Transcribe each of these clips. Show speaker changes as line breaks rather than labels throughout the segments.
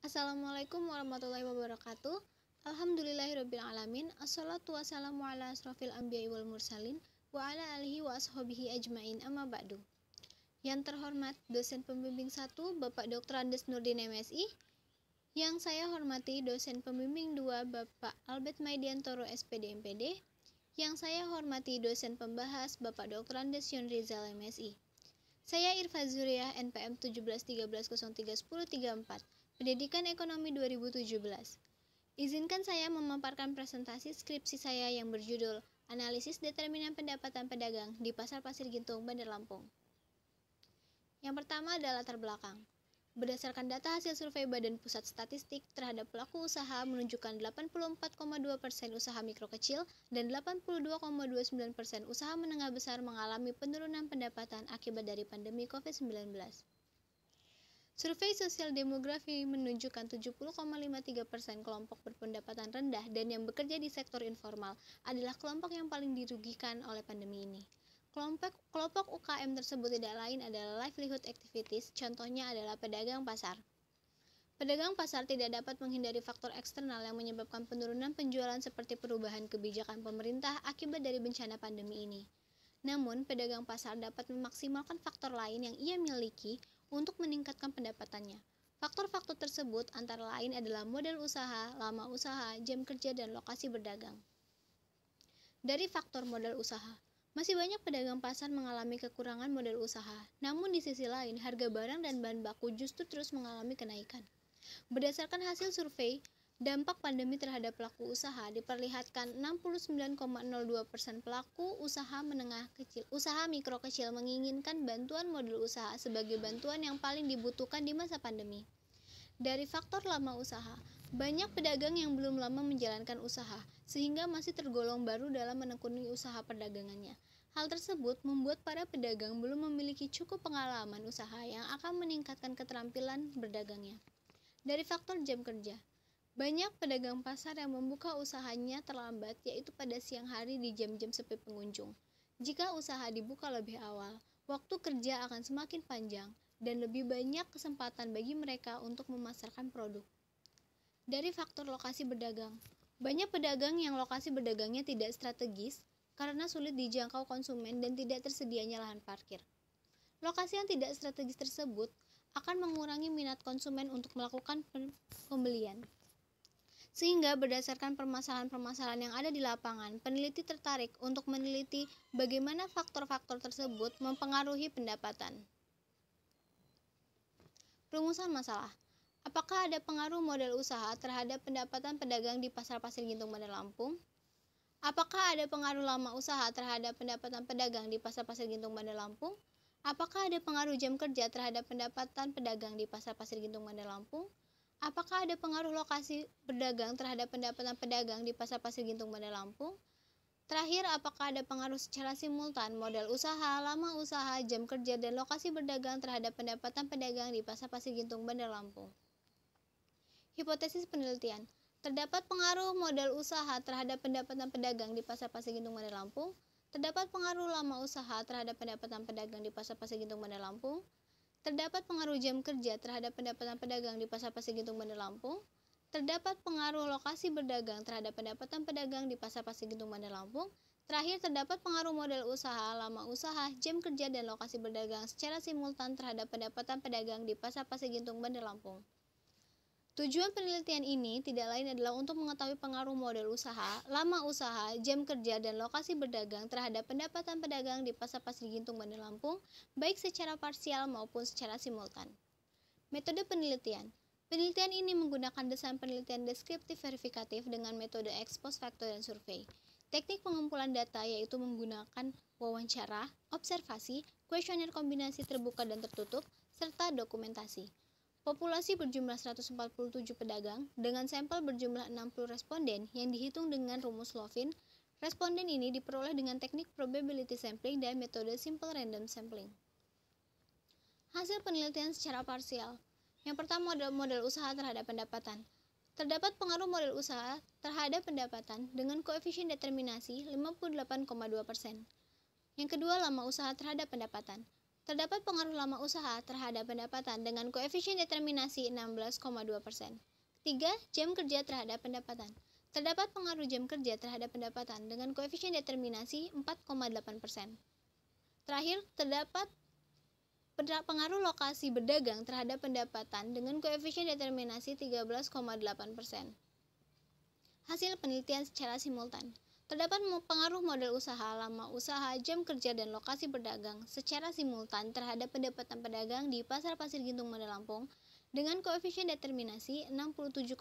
Assalamualaikum warahmatullahi wabarakatuh. Alhamdulillahirabbil alamin. Assalatu wassalamu ala asrofil anbiya'i wal mursalin wa ala alihi wa ashabihi ajmain, amma ba'du. Yang terhormat dosen pembimbing 1 Bapak Dr. Andes Nurdin MSI. Yang saya hormati dosen pembimbing 2 Bapak Albert Maidiantoro SPD MPD. Yang saya hormati dosen pembahas Bapak Dr. Andes Yon Rizal MSI. Saya Irfa Zuriyah NPM 1713031034, Pendidikan Ekonomi 2017. Izinkan saya memaparkan presentasi skripsi saya yang berjudul Analisis Determinan Pendapatan Pedagang di Pasar Pasir Gintung, Bandar Lampung. Yang pertama adalah latar belakang. Berdasarkan data hasil survei Badan Pusat Statistik terhadap pelaku usaha menunjukkan 84,2% usaha mikro kecil dan 82,29% usaha menengah besar mengalami penurunan pendapatan akibat dari pandemi COVID-19. Survei sosial demografi menunjukkan 70,53% kelompok berpendapatan rendah dan yang bekerja di sektor informal adalah kelompok yang paling dirugikan oleh pandemi ini. Kelompok UKM tersebut tidak lain adalah livelihood activities, contohnya adalah pedagang pasar. Pedagang pasar tidak dapat menghindari faktor eksternal yang menyebabkan penurunan penjualan seperti perubahan kebijakan pemerintah akibat dari bencana pandemi ini. Namun, pedagang pasar dapat memaksimalkan faktor lain yang ia miliki untuk meningkatkan pendapatannya. Faktor-faktor tersebut antara lain adalah modal usaha, lama usaha, jam kerja, dan lokasi berdagang. Dari faktor modal usaha, masih banyak pedagang pasar mengalami kekurangan modal usaha, namun di sisi lain harga barang dan bahan baku justru terus mengalami kenaikan. Berdasarkan hasil survei, dampak pandemi terhadap pelaku usaha diperlihatkan 69,02% pelaku usaha mikro kecil menginginkan bantuan modal usaha sebagai bantuan yang paling dibutuhkan di masa pandemi. Dari faktor lama usaha, banyak pedagang yang belum lama menjalankan usaha, sehingga masih tergolong baru dalam menekuni usaha perdagangannya. Hal tersebut membuat para pedagang belum memiliki cukup pengalaman usaha yang akan meningkatkan keterampilan berdagangnya. Dari faktor jam kerja, banyak pedagang pasar yang membuka usahanya terlambat, yaitu pada siang hari di jam-jam sepi pengunjung. Jika usaha dibuka lebih awal, waktu kerja akan semakin panjang dan lebih banyak kesempatan bagi mereka untuk memasarkan produk. Dari faktor lokasi berdagang, banyak pedagang yang lokasi berdagangnya tidak strategis karena sulit dijangkau konsumen dan tidak tersedianya lahan parkir. Lokasi yang tidak strategis tersebut akan mengurangi minat konsumen untuk melakukan pembelian. Sehingga berdasarkan permasalahan-permasalahan yang ada di lapangan, peneliti tertarik untuk meneliti bagaimana faktor-faktor tersebut mempengaruhi pendapatan. Rumusan masalah. Apakah ada pengaruh modal usaha terhadap pendapatan pedagang di Pasar Pasir Gintung, Bandar Lampung? Apakah ada pengaruh lama usaha terhadap pendapatan pedagang di Pasar Pasir Gintung, Bandar Lampung? Apakah ada pengaruh jam kerja terhadap pendapatan pedagang di Pasar Pasir Gintung, Bandar Lampung? Apakah ada pengaruh lokasi berdagang terhadap pendapatan pedagang di Pasar Pasir Gintung, Bandar Lampung? Terakhir, apakah ada pengaruh secara simultan modal usaha, lama usaha, jam kerja, dan lokasi berdagang terhadap pendapatan pedagang di Pasar Pasir Gintung, Bandar Lampung? Hipotesis penelitian. Terdapat pengaruh modal usaha terhadap pendapatan pedagang di Pasar Pasir Gintung, Bandar Lampung. Terdapat pengaruh lama usaha terhadap pendapatan pedagang di Pasar Pasir Gintung, Bandar Lampung. Terdapat pengaruh jam kerja terhadap pendapatan pedagang di Pasar Pasir Gintung, Bandar Lampung. Terdapat pengaruh lokasi berdagang terhadap pendapatan pedagang di Pasar Pasir Gintung, Bandar Lampung. Terakhir, terdapat pengaruh modal usaha, lama usaha, jam kerja, dan lokasi berdagang secara simultan terhadap pendapatan pedagang di Pasar Pasir Gintung, Bandar Lampung. Tujuan penelitian ini tidak lain adalah untuk mengetahui pengaruh modal usaha, lama usaha, jam kerja, dan lokasi berdagang terhadap pendapatan pedagang di Pasar Pasir Gintung, Bandar Lampung, baik secara parsial maupun secara simultan. Metode penelitian. Penelitian ini menggunakan desain penelitian deskriptif verifikatif dengan metode ex post facto dan survei. Teknik pengumpulan data yaitu menggunakan wawancara, observasi, kuesioner kombinasi terbuka dan tertutup, serta dokumentasi. Populasi berjumlah 147 pedagang dengan sampel berjumlah 60 responden yang dihitung dengan rumus Lovin. Responden ini diperoleh dengan teknik probability sampling dan metode simple random sampling. Hasil penelitian secara parsial. Yang pertama adalah modal usaha terhadap pendapatan. Terdapat pengaruh modal usaha terhadap pendapatan dengan koefisien determinasi 58,2%. Yang kedua, lama usaha terhadap pendapatan. Terdapat pengaruh lama usaha terhadap pendapatan dengan koefisien determinasi 16,2%. 3. Jam kerja terhadap pendapatan. Terdapat pengaruh jam kerja terhadap pendapatan dengan koefisien determinasi 4,8%. Terakhir, terdapat pengaruh lokasi berdagang terhadap pendapatan dengan koefisien determinasi 13,8%. Hasil penelitian secara simultan. Terdapat pengaruh model usaha, lama usaha, jam kerja, dan lokasi berdagang secara simultan terhadap pendapatan pedagang di Pasar Pasir Gintung Bandar Lampung dengan koefisien determinasi 67,6%.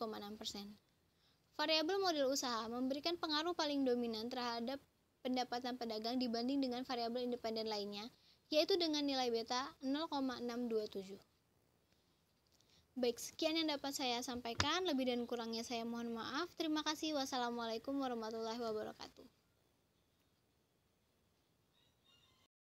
Variabel model usaha memberikan pengaruh paling dominan terhadap pendapatan pedagang dibanding dengan variabel independen lainnya, yaitu dengan nilai beta 0,627. Baik, sekian yang dapat saya sampaikan. Lebih dan kurangnya saya mohon maaf. Terima kasih. Wassalamualaikum warahmatullahi wabarakatuh.